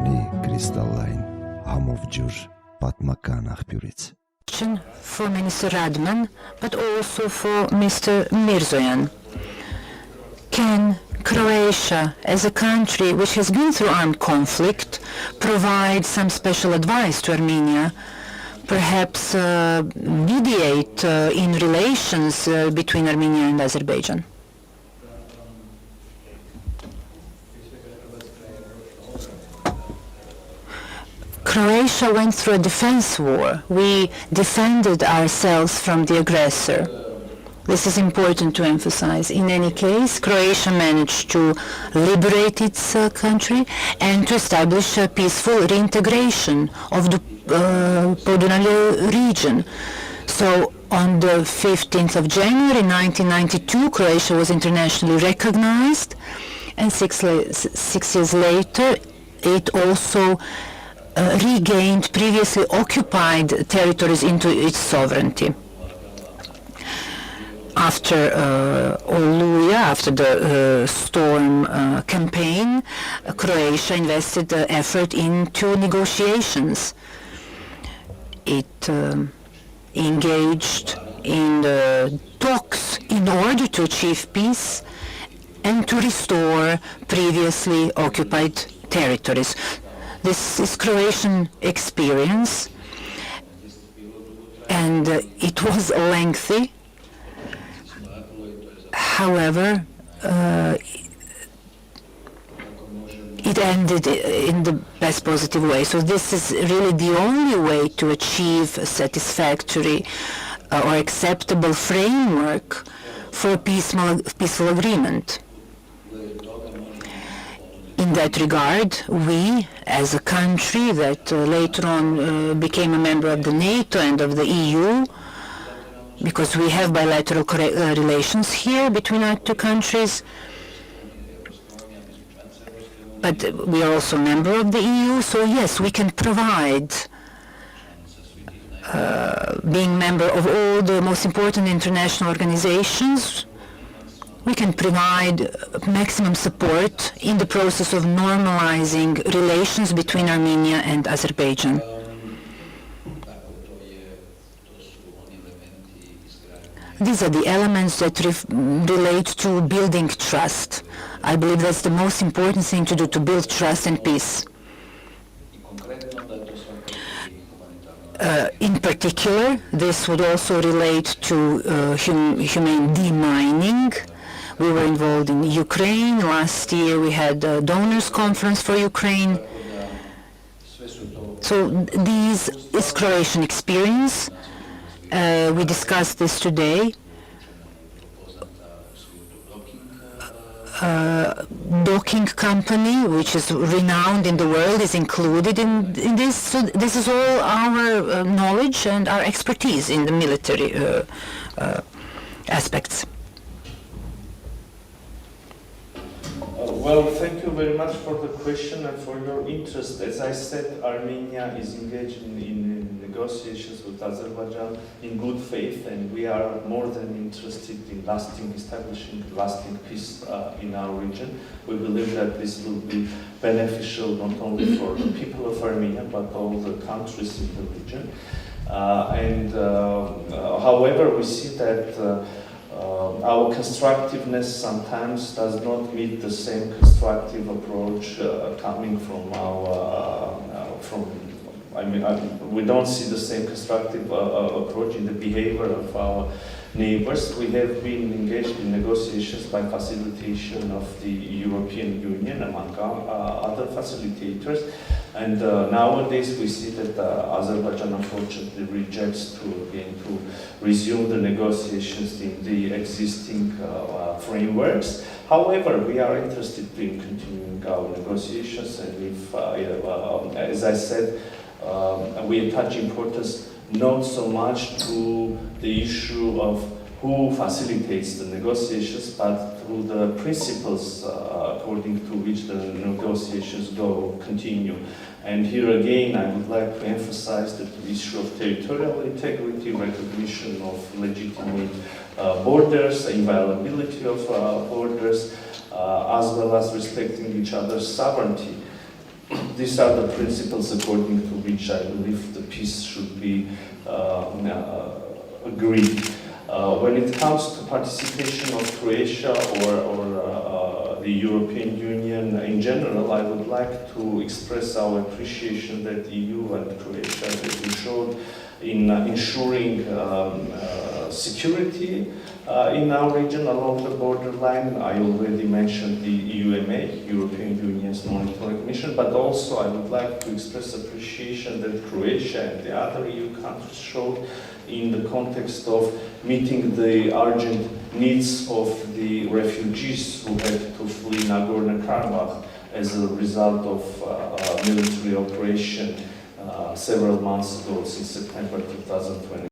մի կրիստալային համով ջուր պատմական աղբյուրից. For Minister Radman, but also for Mr. Mirzoyan. Can Croatia, as a country which has been through armed conflict, provide some special advice to Armenia, perhaps mediate in relations between Armenia and Azerbaijan? Croatia went through a defense war. We defended ourselves from the aggressor. This is important to emphasize. In any case, Croatia managed to liberate its country and to establish a peaceful reintegration of the Podunavlje region. So on the 15th of January 1992, Croatia was internationally recognized, and six years later, it also regained previously occupied territories into its sovereignty. After Oluya, after the storm campaign, Croatia invested effort into negotiations. It engaged in the talks in order to achieve peace and to restore previously occupied territories. This is Croatian experience, and it was lengthy. However, it ended in the best positive way. So this is really the only way to achieve a satisfactory or acceptable framework for a peaceful agreement. In that regard, we, as a country that later on became a member of the NATO and of the EU, because we have bilateral relations here between our two countries, but we are also a member of the EU, so yes, we can provide, being member of all the most important international organizations, we can provide maximum support in the process of normalizing relations between Armenia and Azerbaijan. These are the elements that relate to building trust. I believe that's the most important thing to do, to build trust and peace. In particular, this would also relate to humane demining. We were involved in Ukraine. Last year we had a donors conference for Ukraine. So this is Croatian experience. We discussed this today. Docking company, which is renowned in the world, is included in this. So this is all our knowledge and our expertise in the military aspects. Well, thank you very much for the question and for your interest. As I said, Armenia is engaged in negotiations with Azerbaijan in good faith, and we are more than interested in establishing lasting peace in our region. We believe that this will be beneficial not only for the people of Armenia, but all the countries in the region. However, we see that our constructiveness sometimes does not meet the same constructive approach coming from we don't see the same constructive approach in the behavior of our neighbors. We have been engaged in negotiations by facilitation of the European Union among other facilitators. And nowadays we see that Azerbaijan unfortunately rejects to resume the negotiations in the existing frameworks. However, we are interested in continuing our negotiations, and if, as I said, we attach importance not so much to the issue of who facilitates the negotiations, but through the principles according to which the negotiations continue. And here again, I would like to emphasize that the issue of territorial integrity, recognition of legitimate borders, inviolability of borders, as well as respecting each other's sovereignty, these are the principles according to which I believe the peace should be agreed. When it comes to participation of Croatia or the European Union in general, I would like to express our appreciation that the EU and Croatia have showed in ensuring security in our region along the borderline. I already mentioned the EUMA, European Union's monitoring mission, but also I would like to express appreciation that Croatia and the other EU countries showed in the context of meeting the urgent needs of the refugees who had to flee Nagorno-Karabakh as a result of a military operation several months ago, since September 2020.